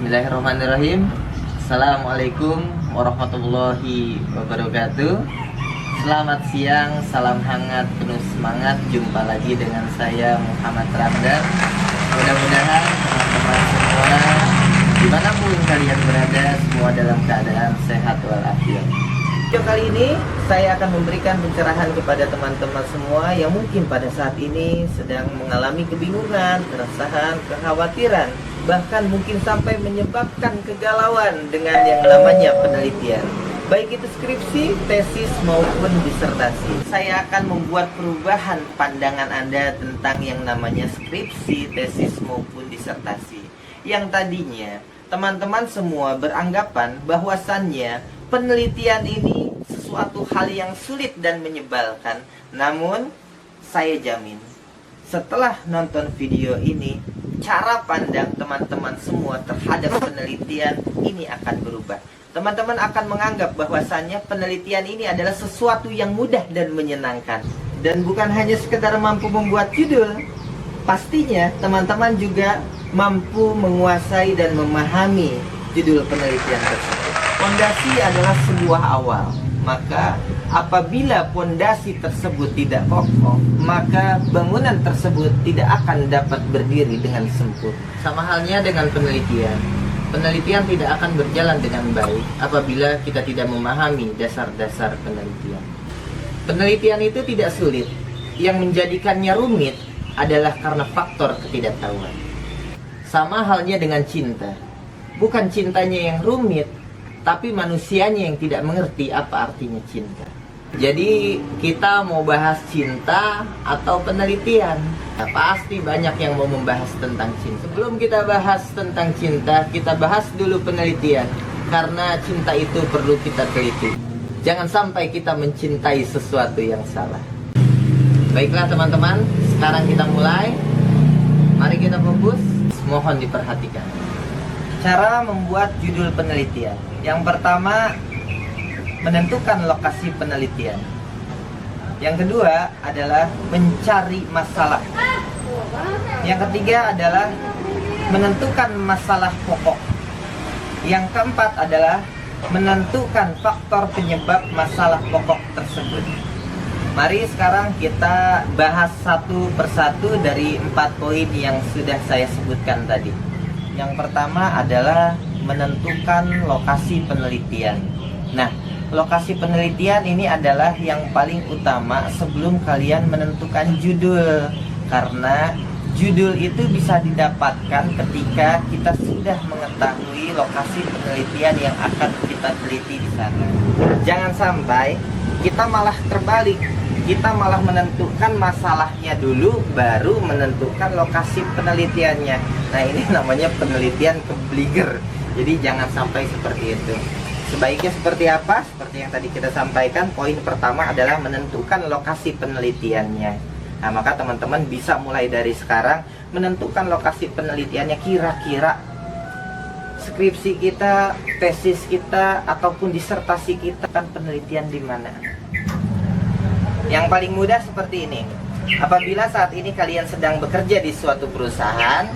Bismillahirrahmanirrahim. Assalamualaikum warahmatullahi wabarakatuh. Selamat siang, salam hangat, penuh semangat. Jumpa lagi dengan saya Muhammad Ramdan. Mudah-mudahan teman-teman semua dimanapun kalian berada, semua dalam keadaan sehat walafiat. Video kali ini saya akan memberikan pencerahan kepada teman-teman semua yang mungkin pada saat ini sedang mengalami kebingungan, keresahan, kekhawatiran, bahkan mungkin sampai menyebabkan kegalauan dengan yang namanya penelitian, baik itu skripsi, tesis maupun disertasi. Saya akan membuat perubahan pandangan Anda tentang yang namanya skripsi, tesis maupun disertasi. Yang tadinya teman-teman semua beranggapan bahwasannya penelitian ini sesuatu hal yang sulit dan menyebalkan. Namun saya jamin setelah nonton video ini, cara pandang teman-teman semua terhadap penelitian ini akan berubah. Teman-teman akan menganggap bahwasannya penelitian ini adalah sesuatu yang mudah dan menyenangkan. Dan bukan hanya sekedar mampu membuat judul, pastinya teman-teman juga mampu menguasai dan memahami judul penelitian tersebut. Pondasi adalah sebuah awal. Maka apabila pondasi tersebut tidak kokoh, maka bangunan tersebut tidak akan dapat berdiri dengan sempurna. Sama halnya dengan penelitian. Penelitian tidak akan berjalan dengan baik apabila kita tidak memahami dasar-dasar penelitian. Penelitian itu tidak sulit. Yang menjadikannya rumit adalah karena faktor ketidaktahuan. Sama halnya dengan cinta. Bukan cintanya yang rumit, tapi manusianya yang tidak mengerti apa artinya cinta. Jadi kita mau bahas cinta atau penelitian? Nah, pasti banyak yang mau membahas tentang cinta. Sebelum kita bahas tentang cinta, kita bahas dulu penelitian. Karena cinta itu perlu kita teliti. Jangan sampai kita mencintai sesuatu yang salah. Baiklah teman-teman, sekarang kita mulai. Mari kita fokus. Mohon diperhatikan. Cara membuat judul penelitian. Yang pertama, menentukan lokasi penelitian. Yang kedua adalah mencari masalah. Yang ketiga adalah menentukan masalah pokok. Yang keempat adalah menentukan faktor penyebab masalah pokok tersebut. Mari sekarang kita bahas satu persatu dari 4 poin yang sudah saya sebutkan tadi. Yang pertama adalah menentukan lokasi penelitian. Nah, lokasi penelitian ini adalah yang paling utama sebelum kalian menentukan judul. Karena judul itu bisa didapatkan ketika kita sudah mengetahui lokasi penelitian yang akan kita teliti di sana. Jangan sampai kita malah terbalik. Kita malah menentukan masalahnya dulu, baru menentukan lokasi penelitiannya. Nah, ini namanya penelitian keblinger. Jadi jangan sampai seperti itu. Sebaiknya seperti apa? Seperti yang tadi kita sampaikan, poin pertama adalah menentukan lokasi penelitiannya. Nah, maka teman-teman bisa mulai dari sekarang menentukan lokasi penelitiannya. Kira-kira skripsi kita, tesis kita, ataupun disertasi kita kan penelitian di mana? Yang paling mudah seperti ini. Apabila saat ini kalian sedang bekerja di suatu perusahaan,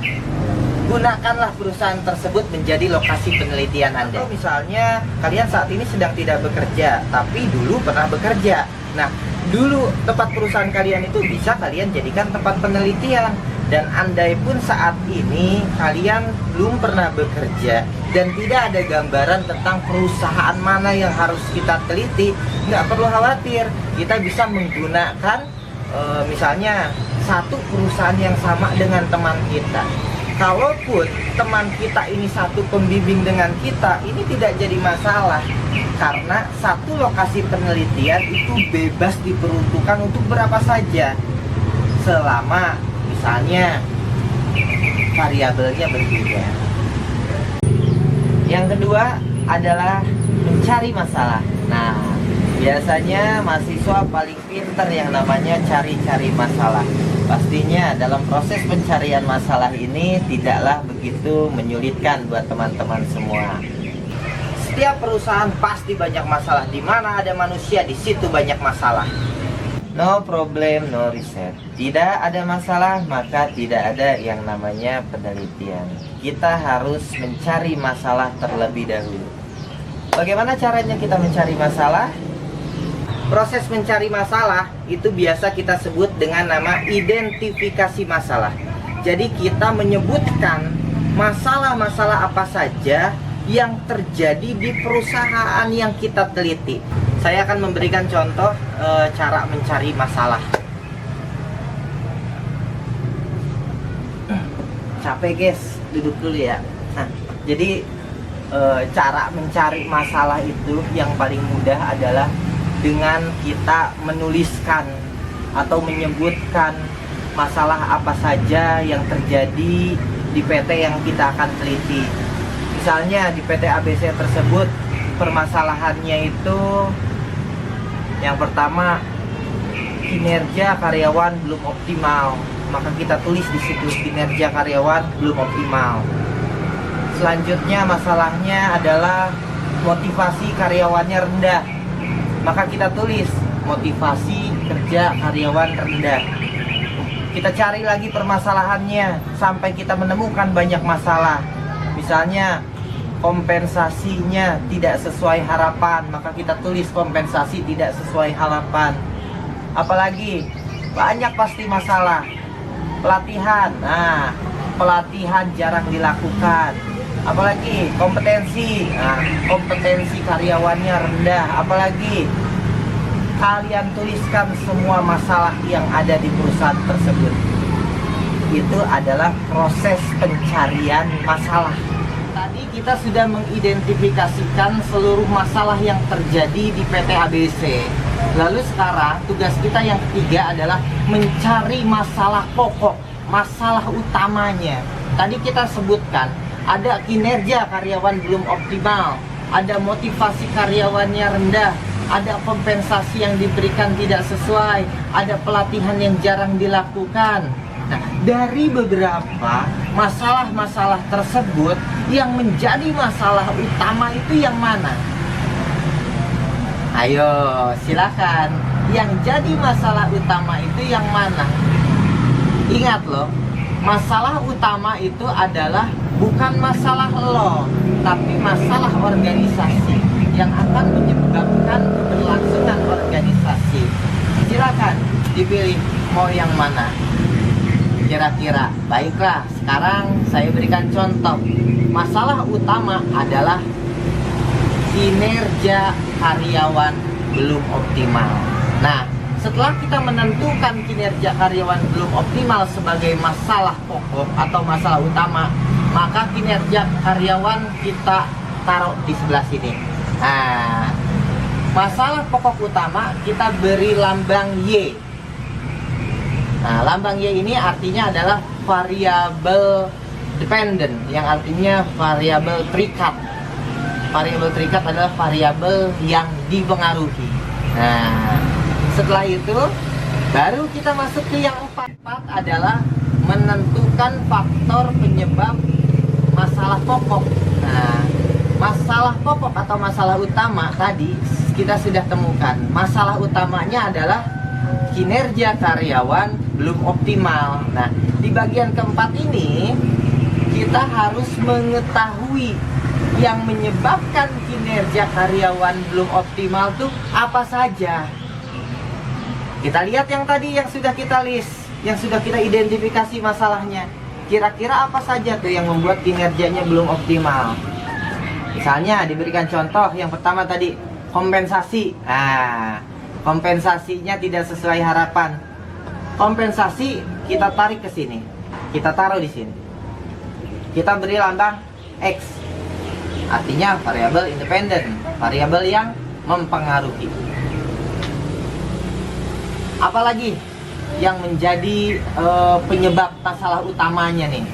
gunakanlah perusahaan tersebut menjadi lokasi penelitian Anda. Atau misalnya kalian saat ini sedang tidak bekerja, tapi dulu pernah bekerja. Nah, dulu tempat perusahaan kalian itu bisa kalian jadikan tempat penelitian. Dan andai pun saat ini kalian belum pernah bekerja dan tidak ada gambaran tentang perusahaan mana yang harus kita teliti, nggak perlu khawatir. Kita bisa menggunakan misalnya satu perusahaan yang sama dengan teman kita. Kalaupun teman kita ini satu pembimbing dengan kita, ini tidak jadi masalah. Karena satu lokasi penelitian itu bebas diperuntukkan untuk berapa saja. Selama misalnya variabelnya berbeda. Yang kedua adalah mencari masalah. Nah, biasanya mahasiswa paling pintar yang namanya cari-cari masalah. Pastinya dalam proses pencarian masalah ini tidaklah begitu menyulitkan buat teman-teman semua. Setiap perusahaan pasti banyak masalah. Di mana ada manusia, di situ banyak masalah. No problem, no research. Tidak ada masalah, maka tidak ada yang namanya penelitian. Kita harus mencari masalah terlebih dahulu. Bagaimana caranya kita mencari masalah? Proses mencari masalah itu biasa kita sebut dengan nama identifikasi masalah. Jadi kita menyebutkan masalah-masalah apa saja yang terjadi di perusahaan yang kita teliti. Saya akan memberikan contoh cara mencari masalah. Capek guys, duduk dulu ya. Nah, jadi cara mencari masalah itu yang paling mudah adalah dengan kita menuliskan atau menyebutkan masalah apa saja yang terjadi di PT yang kita akan teliti. Misalnya di PT ABC tersebut permasalahannya itu yang pertama, kinerja karyawan belum optimal. Maka kita tulis di situ kinerja karyawan belum optimal. Selanjutnya masalahnya adalah motivasi karyawannya rendah. Maka kita tulis motivasi kerja karyawan rendah. Kita cari lagi permasalahannya sampai kita menemukan banyak masalah. Misalnya kompensasinya tidak sesuai harapan, maka kita tulis kompensasi tidak sesuai harapan. Apalagi banyak pasti masalah. Pelatihan, nah pelatihan jarang dilakukan. Apalagi kompetensi, nah kompetensi karyawannya rendah. Apalagi kalian tuliskan semua masalah yang ada di perusahaan tersebut. Itu adalah proses pencarian masalah. Tadi kita sudah mengidentifikasikan seluruh masalah yang terjadi di PT ABC. Lalu sekarang tugas kita yang ketiga adalah mencari masalah pokok, masalah utamanya. Tadi kita sebutkan ada kinerja karyawan belum optimal, ada motivasi karyawannya rendah, ada kompensasi yang diberikan tidak sesuai, ada pelatihan yang jarang dilakukan. Nah, dari beberapa masalah-masalah tersebut, yang menjadi masalah utama itu yang mana? Ayo, silakan. Yang jadi masalah utama itu yang mana? Ingat loh, masalah utama itu adalah bukan masalah lo, tapi masalah organisasi yang akan menyebabkan keberlangsungan organisasi. Silakan dipilih mau yang mana. Kira-kira. Baiklah, sekarang saya berikan contoh. Masalah utama adalah kinerja karyawan belum optimal. Nah, setelah kita menentukan kinerja karyawan belum optimal sebagai masalah pokok atau masalah utama, maka kinerja karyawan kita taruh di sebelah sini. Nah, masalah pokok utama kita beri lambang Y. Nah, lambang Y ini artinya adalah variabel dependent, yang artinya variabel terikat. Variabel terikat adalah variabel yang dipengaruhi. Nah, setelah itu baru kita masuk ke yang empat adalah menentukan faktor penyebab masalah pokok. Nah, masalah pokok atau masalah utama tadi kita sudah temukan. Masalah utamanya adalah kinerja karyawan belum optimal. Nah, di bagian keempat ini kita harus mengetahui yang menyebabkan kinerja karyawan belum optimal tuh apa saja. Kita lihat yang tadi yang sudah kita list, yang sudah kita identifikasi masalahnya. Kira-kira apa saja tuh yang membuat kinerjanya belum optimal? Misalnya diberikan contoh yang pertama tadi, kompensasi. Nah, kompensasinya tidak sesuai harapan. Kompensasi kita tarik ke sini, kita taruh di sini. Kita beri lambang X, artinya variabel independen, variabel yang mempengaruhi. Apalagi yang menjadi penyebab masalah utamanya nih?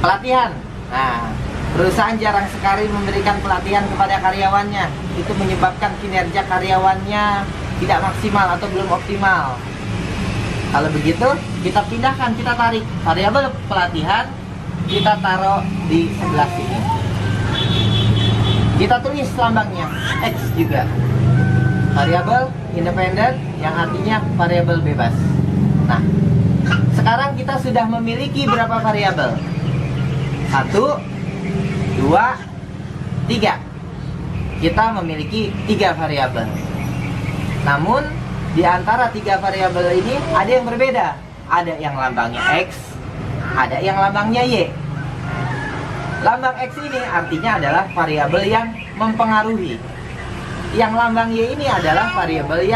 Pelatihan. Nah, perusahaan jarang sekali memberikan pelatihan kepada karyawannya. Itu menyebabkan kinerja karyawannya tidak maksimal atau belum optimal. Kalau begitu, kita pindahkan, kita tarik variabel pelatihan, kita taruh di sebelah sini. Kita tulis lambangnya X juga. variabel independen yang artinya variabel bebas. Nah, sekarang kita sudah memiliki berapa variabel? 1, 2, 3. Kita memiliki 3 variabel. Namun di antara 3 variabel ini ada yang berbeda. Ada yang lambangnya X, ada yang lambangnya Y. Lambang X ini artinya adalah variabel yang mempengaruhi. Yang lambang Y ini adalah variabel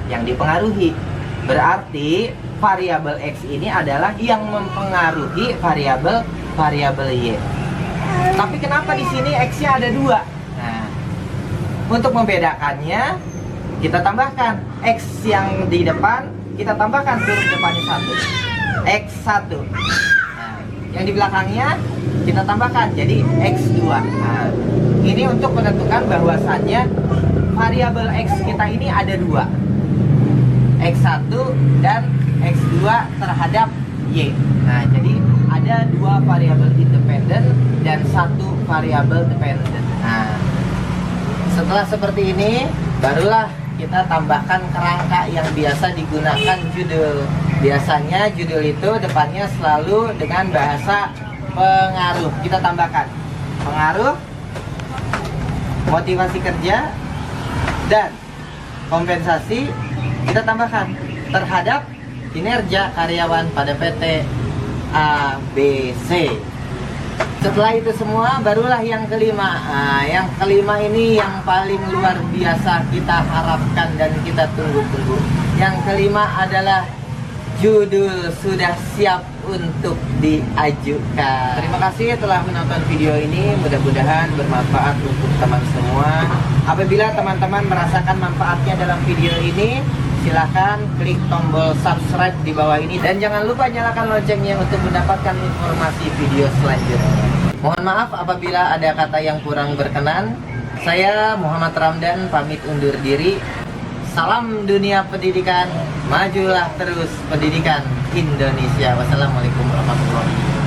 yang dipengaruhi. Berarti variabel X ini adalah yang mempengaruhi variabel Y. Tapi kenapa di sini X-nya ada 2? Nah, untuk membedakannya kita tambahkan X yang di depan, kita tambahkan huruf depannya 1, X1. Nah, yang di belakangnya kita tambahkan jadi X2. Nah, ini untuk menentukan bahwasannya variabel X kita ini ada 2, X1 dan X2 terhadap Y. Nah, jadi ada 2 variabel independen dan 1 variabel dependen. Nah, setelah seperti ini, barulah kita tambahkan kerangka yang biasa digunakan judul. Biasanya judul itu depannya selalu dengan bahasa pengaruh. Kita tambahkan pengaruh, motivasi kerja, dan kompensasi. Kita tambahkan terhadap kinerja karyawan pada PT ABC. Setelah itu semua, barulah yang kelima. Nah, yang kelima ini yang paling luar biasa kita harapkan dan kita tunggu-tunggu. Yang kelima adalah judul sudah siap untuk diajukan. Terima kasih telah menonton video ini. Mudah-mudahan bermanfaat untuk teman semua. Apabila teman-teman merasakan manfaatnya dalam video ini, silahkan klik tombol subscribe di bawah ini. Dan jangan lupa nyalakan loncengnya untuk mendapatkan informasi video selanjutnya. Mohon maaf apabila ada kata yang kurang berkenan. Saya Muhammad Ramdan pamit undur diri. Salam dunia pendidikan, majulah terus pendidikan Indonesia. Wassalamualaikum warahmatullahi wabarakatuh.